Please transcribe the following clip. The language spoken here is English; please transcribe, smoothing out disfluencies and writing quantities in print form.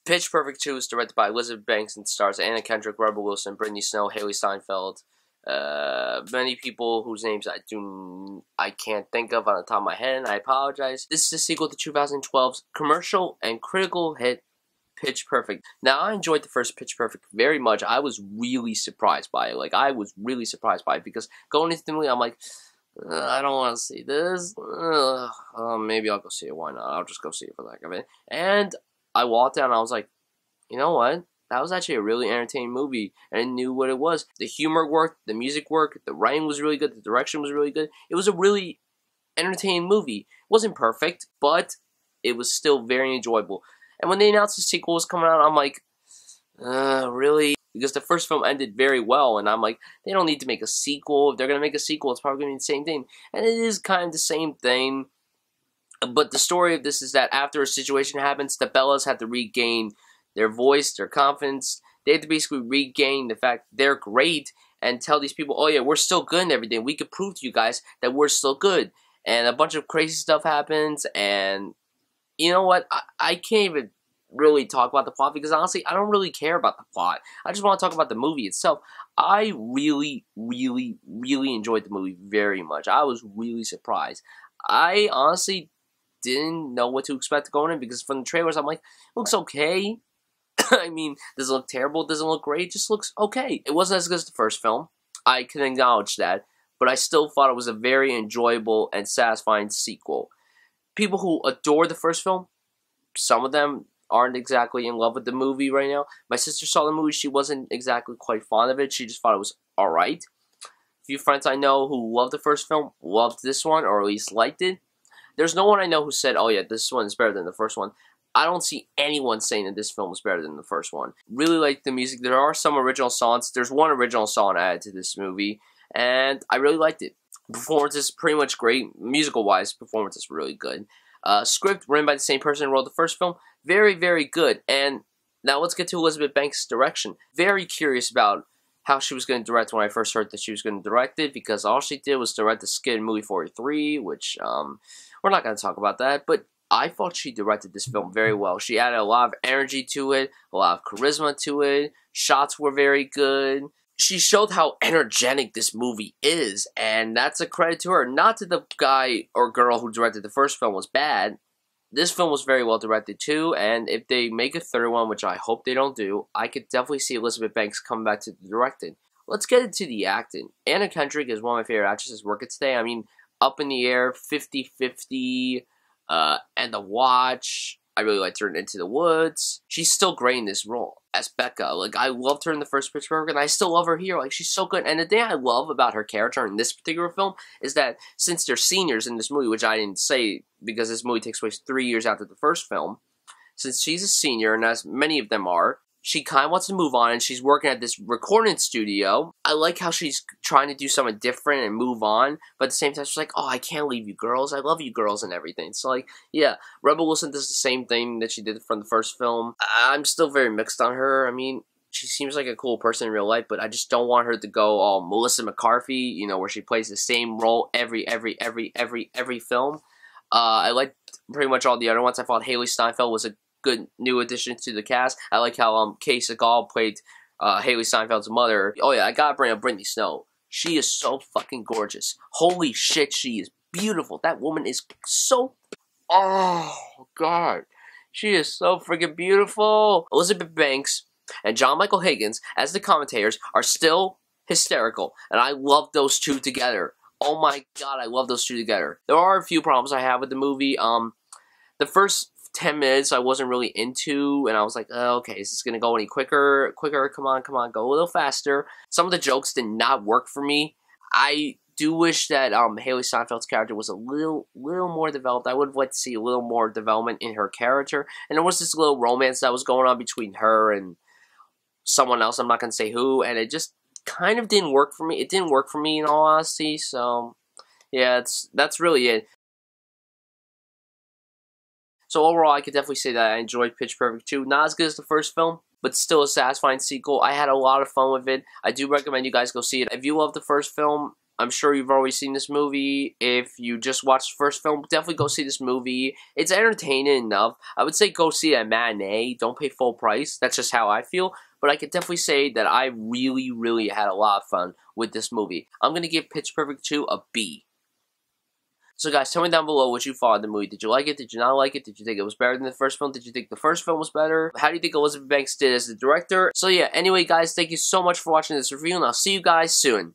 Pitch Perfect 2 is directed by Elizabeth Banks and stars Anna Kendrick, Rebel Wilson, Brittany Snow, Hailee Steinfeld, many people whose names I can't think of on the top of my head, and I apologize. This is a sequel to 2012's commercial and critical hit Pitch Perfect. Now, I enjoyed the first Pitch Perfect very much. I was really surprised by it. Like, I was really surprised by it because going into the movie, I'm like, I don't want to see this. Maybe I'll go see it. Why not? I'll just go see it for the heck of it. And I walked out and I was like, you know what? That was actually a really entertaining movie, and I knew what it was. The humor worked, the music worked, the writing was really good, the direction was really good. It was a really entertaining movie. It wasn't perfect, but it was still very enjoyable. And when they announced the sequel was coming out, I'm like, really? Because the first film ended very well, and I'm like, they don't need to make a sequel. If they're going to make a sequel, it's probably going to be the same thing. And it is kind of the same thing. But the story of this is that after a situation happens, the Bellas have to regain their voice, their confidence. They have to basically regain the fact they're great and tell these people, oh yeah, we're still good and everything. We can prove to you guys that we're still good. And a bunch of crazy stuff happens, and you know what? I can't even really talk about the plot because honestly, I don't really care about the plot. I just want to talk about the movie itself. I really, really, really enjoyed the movie very much. I was really surprised. I honestly didn't know what to expect going in because from the trailers, I'm like, it looks okay. I mean, does it look terrible? It doesn't look great. It just looks okay. It wasn't as good as the first film. I can acknowledge that. But I still thought it was a very enjoyable and satisfying sequel. People who adore the first film, some of them aren't exactly in love with the movie right now. My sister saw the movie. She wasn't exactly quite fond of it. She just thought it was alright. A few friends I know who loved the first film loved this one, or at least liked it. There's no one I know who said, oh yeah, this one is better than the first one. I don't see anyone saying that this film is better than the first one. Really like the music. There are some original songs. There's one original song added to this movie, and I really liked it. Performance is pretty much great. Musical-wise, performance is really good. Script written by the same person who wrote the first film. Very, very good. And now let's get to Elizabeth Banks' direction. Very curious about how she was going to direct when I first heard that she was going to direct it, because all she did was direct the Skid movie 43, which, we're not going to talk about that, but I thought she directed this film very well. She added a lot of energy to it, a lot of charisma to it. Shots were very good. She showed how energetic this movie is, and that's a credit to her. Not that the guy or girl who directed the first film was bad. This film was very well directed too, and if they make a third one, which I hope they don't do, I could definitely see Elizabeth Banks coming back to directing. Let's get into the acting. Anna Kendrick is one of my favorite actresses working today. I mean, Up in the Air, 50-50, and The Watch. I really liked her in Into the Woods. She's still great in this role as Becca. Like, I loved her in the first Pitch Perfect, and I still love her here. Like, she's so good. And the thing I love about her character in this particular film is that since they're seniors in this movie, which I didn't say because this movie takes place 3 years after the first film, since she's a senior, and as many of them are, she kind of wants to move on, and she's working at this recording studio. I like how she's trying to do something different and move on, but at the same time, she's like, oh, I can't leave you girls. I love you girls and everything. So, like, yeah, Rebel Wilson does the same thing that she did from the first film. I'm still very mixed on her. I mean, she seems like a cool person in real life, but I just don't want her to go all Melissa McCarthy, you know, where she plays the same role every film. I like pretty much all the other ones. I thought Hailee Steinfeld was a good new addition to the cast. I like how Sagal played Hailee Steinfeld's mother. Oh yeah, I gotta bring up Brittany Snow. She is so fucking gorgeous. Holy shit, she is beautiful. That woman is so... Oh, God. She is so freaking beautiful. Elizabeth Banks and John Michael Higgins, as the commentators, are still hysterical. And I love those two together. Oh my God, I love those two together. There are a few problems I have with the movie. The first 10 minutes I wasn't really into, and I was like, oh, okay, is this going to go any quicker? Come on, go a little faster. Some of the jokes did not work for me. I do wish that Hailee Steinfeld's character was a little more developed. I would have liked to see a little more development in her character. And there was this little romance that was going on between her and someone else. I'm not going to say who, and it just kind of didn't work for me. It didn't work for me, in all honesty, so yeah, that's really it. So overall, I could definitely say that I enjoyed Pitch Perfect 2. Not as good as the first film, but still a satisfying sequel. I had a lot of fun with it. I do recommend you guys go see it. If you love the first film, I'm sure you've already seen this movie. If you just watched the first film, definitely go see this movie. It's entertaining enough. I would say go see it at matinee. Don't pay full price. That's just how I feel. But I can definitely say that I really, really had a lot of fun with this movie. I'm going to give Pitch Perfect 2 a B. So guys, tell me down below what you thought of the movie. Did you like it? Did you not like it? Did you think it was better than the first film? Did you think the first film was better? How do you think Elizabeth Banks did as the director? So yeah, anyway guys, thank you so much for watching this review, and I'll see you guys soon.